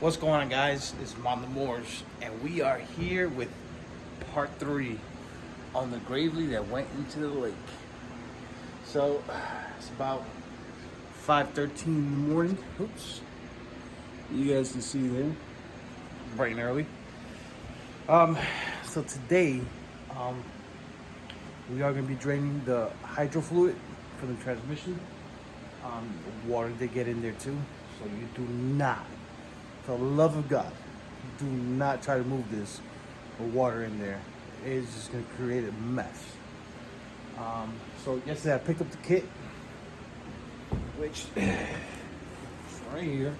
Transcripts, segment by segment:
What's going on, guys? It's Mon Moores, and we are here with part 3 on the gravely that went into the lake. So it's about 5:13 in the morning. Oops, you guys can see there, bright and early. So today, we are going to be draining the hydrofluid for the transmission. Water did get in there too, so you do not. For the love of God, do not try to move this with water in there. It's just going to create a mess. So yesterday I picked up the kit, which is right here.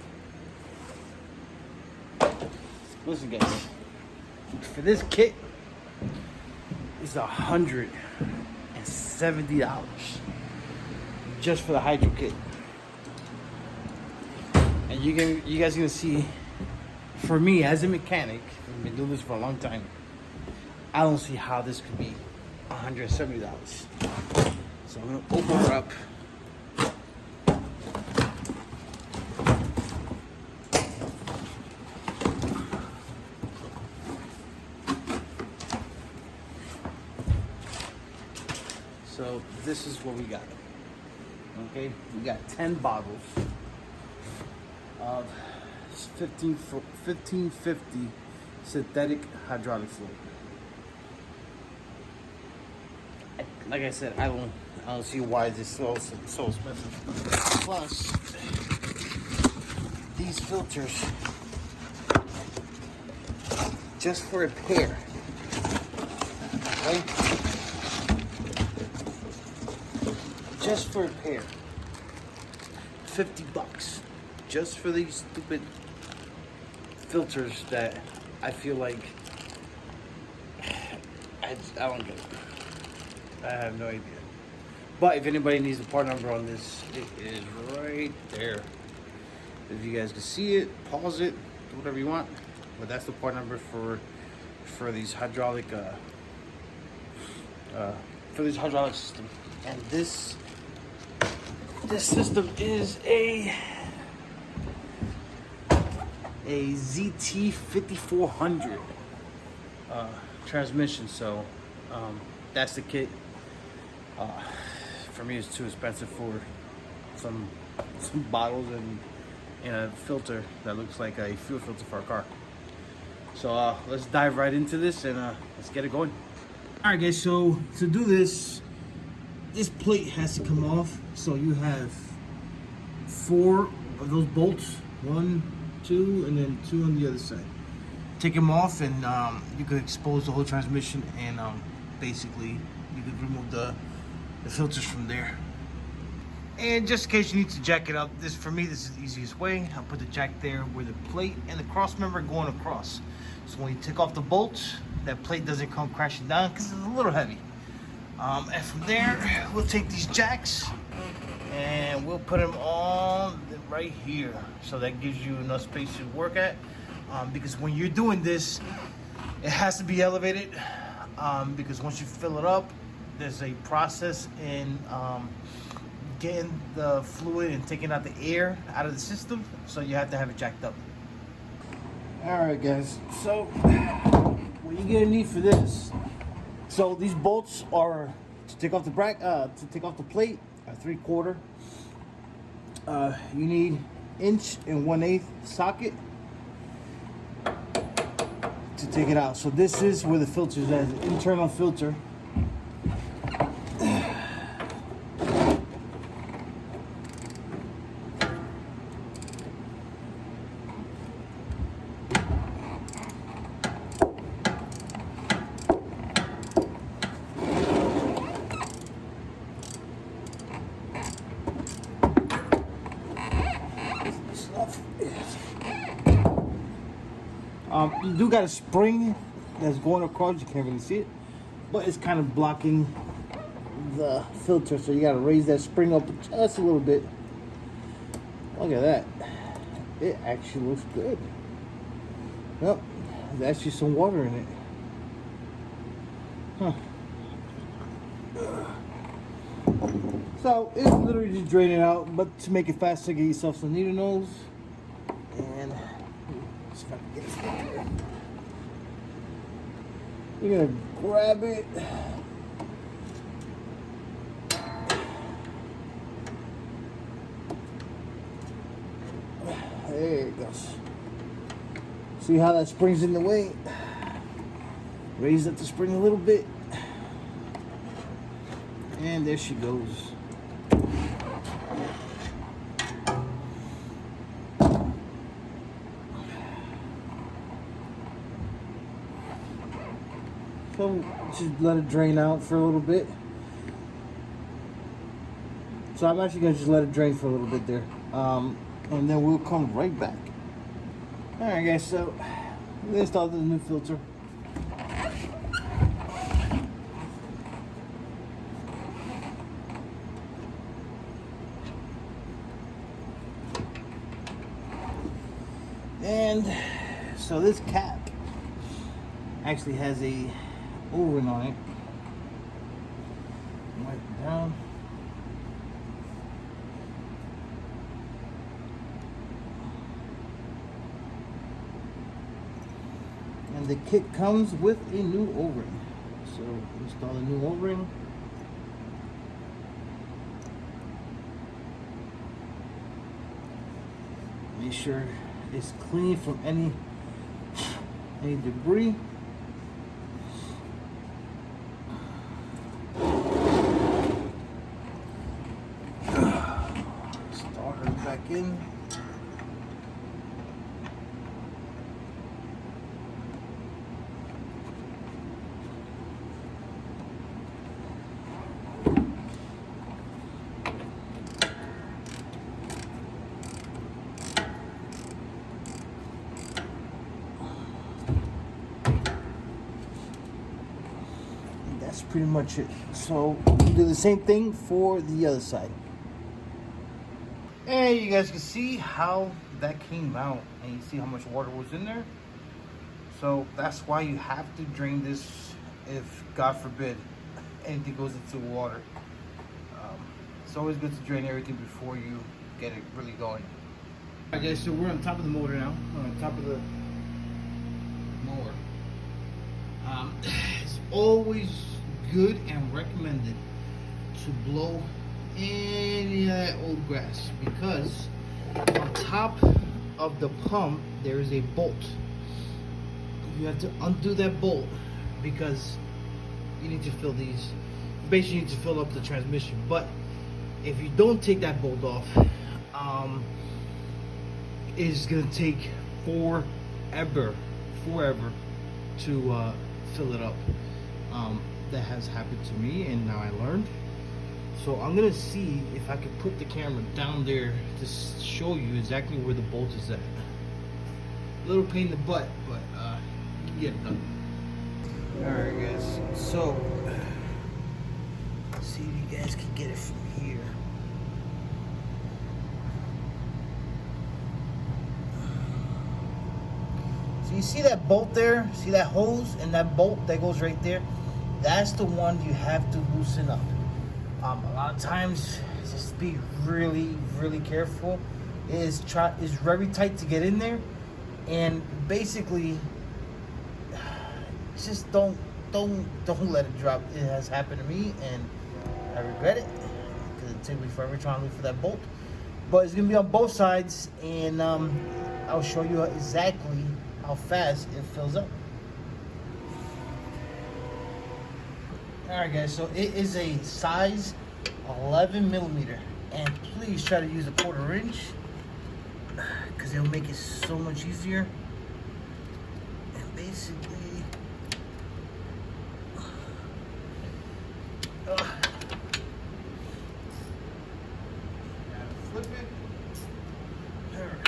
Listen, guys, for this kit is $170 just for the hydro kit. And you guys are gonna see, for me as a mechanic, I've been doing this for a long time, I don't see how this could be $170. So I'm gonna open her up. So this is what we got. Okay, we got 10 bottles of 1550 synthetic hydraulic fluid. Like I said, I don't see why this is so expensive. Plus, these filters, just for a pair, right? Just for a pair, $50. Just for these stupid filters that I feel like I don't get it. I have no idea. But if anybody needs the part number on this, it is right there. If you guys can see it, pause it, do whatever you want. But that's the part number for these hydraulic system. And this system is a ZT5400 transmission. So that's the kit. For me, it's too expensive for some bottles and a filter that looks like a fuel filter for a car. So let's dive right into this and let's get it going. All right, guys. So to do this plate has to come off. So you have 4 of those bolts, 1, 2, and then 2 on the other side. Take them off, and you could expose the whole transmission, and basically you could remove the filters from there. And just in case you need to jack it up, for me this is the easiest way. I'll put the jack there where the plate and the cross member going across. So when you take off the bolts, that plate doesn't come crashing down because it's a little heavy. And from there, we'll take these jacks and we'll put them on right here. So that gives you enough space to work at. Because when you're doing this, it has to be elevated. Because once you fill it up, there's a process in getting the fluid and taking out the air out of the system. So you have to have it jacked up. All right, guys. So what you're gonna need for this. So these bolts are to take off the plate, a 3/4. You need 1 1/8 socket to take it out. So this is where the filter is at, the internal filter. You do got a spring that's going across. You can't really see it, but it's kind of blocking the filter, so you got to raise that spring up just a little bit. Look at that. It actually looks good. Well, there's actually some water in it. Huh. So it's literally just draining out, but to make it faster, get yourself some needle nose and Just gotta get it here. You're gonna grab it. There it goes. See how that spring's in the way? Raise up the spring a little bit. And there she goes. So just let it drain out for a little bit. So I'm actually gonna just let it drain for a little bit there. And then we'll come right back. Alright guys, so let's install the new filter. And so this cap actually has a O-ring on it. Wipe it down. And the kit comes with a new O-ring. So install a new O-ring. Make sure it's clean from any debris. Start her back in. That's pretty much it. So we'll do the same thing for the other side. And you guys can see how that came out, and you see how much water was in there. So that's why you have to drain this if, God forbid, anything goes into water. It's always good to drain everything before you get it really going. Alright guys, so we're on top of the motor now. On top of the mower. It's always good and recommended to blow any of that old grass, because on top of the pump there is a bolt. You have to undo that bolt because you need to fill these. Basically, you need to fill up the transmission. But if you don't take that bolt off, it's gonna take forever to fill it up. That has happened to me, and now I learned. So I'm gonna see if I can put the camera down there to show you exactly where the bolt is at. A little pain in the butt, but you get it done. Alright guys, so let's see if you guys can get it from here. So you see that bolt there? See that hose and that bolt that goes right there? That's the one you have to loosen up. A lot of times, just be really careful. It is very tight to get in there, and basically, just don't let it drop. It has happened to me, and I regret it because it took me forever trying to look for that bolt. But it's gonna be on both sides, and I'll show you exactly how fast it fills up. Alright guys, so it is a size 11 millimeter, and please try to use a 1/4 inch because it'll make it so much easier. And basically flip it. Alright.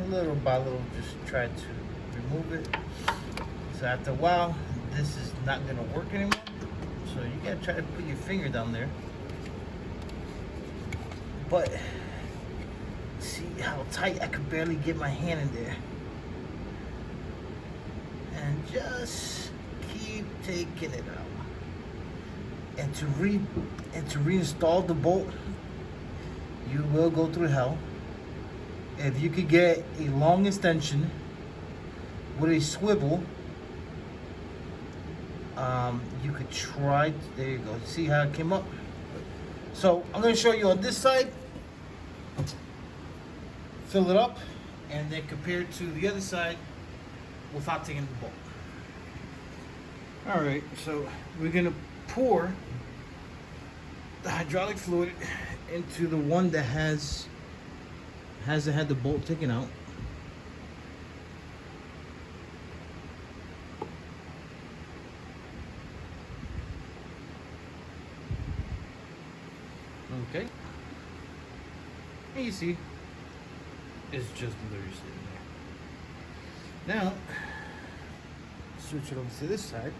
Little by little, just try to remove it. So after a while, this is not gonna work anymore. So you gotta try to put your finger down there. But see See how tight I could barely get my hand in there. And just keep taking it out. And to reinstall the bolt, you will go through hell. If you could get a long extension with a swivel, you could try. There you go. See how it came up? So I'm going to show you on this side. Fill it up, and then compare it to the other side without taking the bolt. All right, so we're going to pour the hydraulic fluid into the one that hasn't had the bolt taken out. Okay. And you see, it's just literally sitting there. Now, switch it over to this side.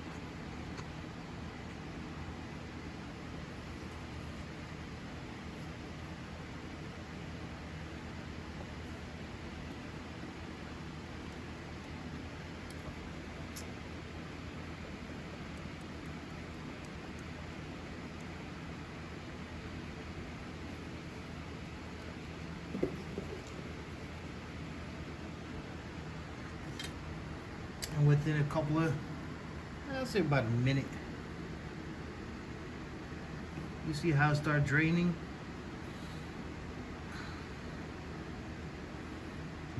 And within a couple of, I'll say about a minute, you see how it started draining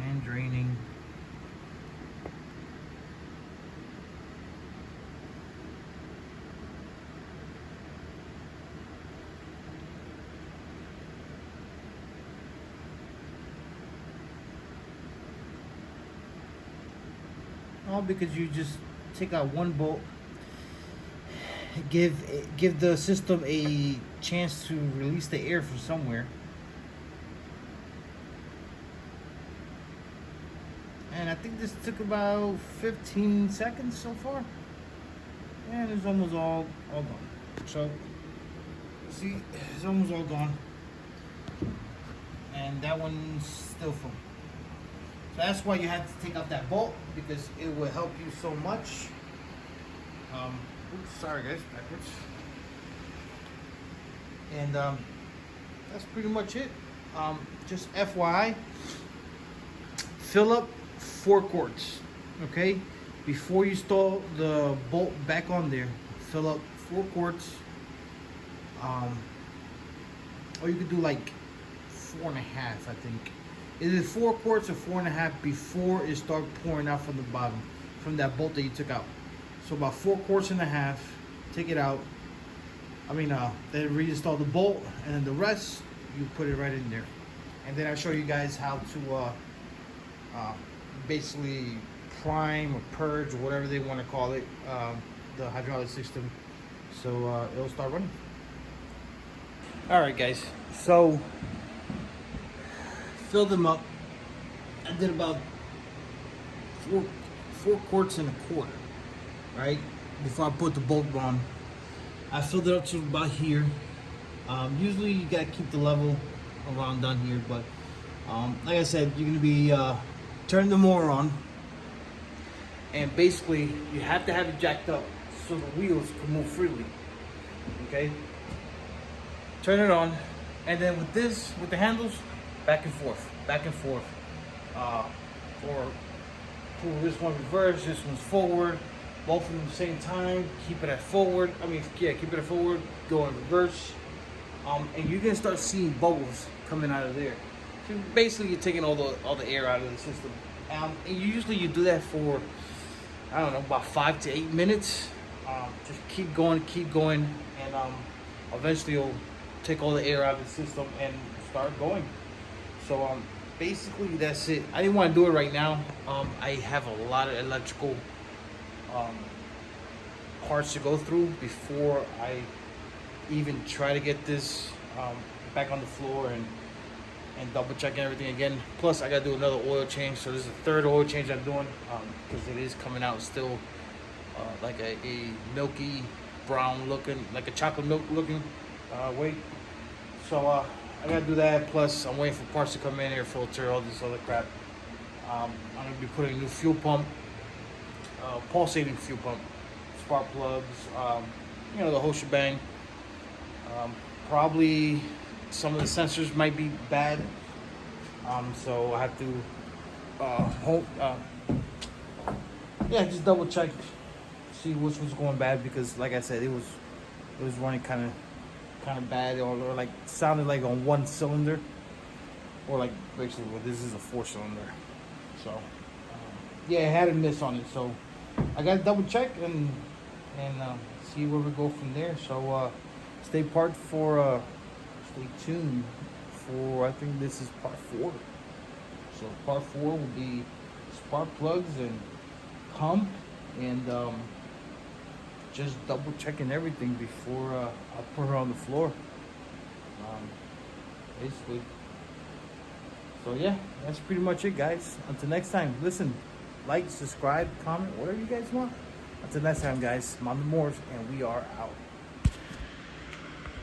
and draining. All because you just take out one bolt, give the system a chance to release the air from somewhere, and I think this took about 15 seconds so far, and it's almost all gone. So see, it's almost all gone, and that one's still full. So that's why you have to take out that bolt, because it will help you so much. Oops, sorry guys, backwards. And that's pretty much it. Just FYI, fill up 4 quarts, okay? Before you install the bolt back on there, fill up 4 quarts. Or you could do like 4.5, I think. Either 4 quarts or 4.5 before it starts pouring out from the bottom, from that bolt that you took out. So about 4 quarts and a half, take it out. Then reinstall the bolt, and then the rest you put it right in there. And then I'll show you guys how to basically prime or purge or whatever they want to call it, the hydraulic system, so it'll start running. All right, guys. So filled them up. I did about four quarts and a quarter, right? Before I put the bolt on, I filled it up to about here. Usually you gotta keep the level around down here, but like I said, you're gonna be turning the motor on, and basically you have to have it jacked up so the wheels can move freely. Okay. Turn it on, and then with the handles, back and forth, or pull this one reverse, this one's forward, both of them at the same time. Keep it at forward. Keep it at forward. Go in reverse, and you're gonna start seeing bubbles coming out of there. So basically, you're taking all the air out of the system. And usually you do that for, I don't know, about 5 to 8 minutes. Just keep going, and eventually you'll take all the air out of the system and start going. So basically that's it. I didn't want to do it right now. I have a lot of electrical parts to go through before I even try to get this back on the floor and double checking everything again. Plus I gotta do another oil change, so this is the 3rd oil change I'm doing, because it is coming out still like a milky brown looking, like a chocolate milk looking way. So I gotta do that. Plus, I'm waiting for parts to come in, air filter, all this other crap. I'm gonna be putting a new fuel pump, pulsating fuel pump, spark plugs, you know, the whole shebang. Probably some of the sensors might be bad, so I have to yeah, just double check, see which was going bad, because like I said, it was running kind of bad, or like sounded like on one cylinder, or like basically, well, this is a 4-cylinder, so yeah, it had a miss on it, so I gotta double check and see where we go from there. So stay tuned for, I think this is part 4. So part 4 will be spark plugs and pump, and just double checking everything before I put her on the floor, basically. So yeah, that's pretty much it, guys. Until next time, listen, like, subscribe, comment, whatever you guys want. Until next time, guys, Mama Morris, and we are out.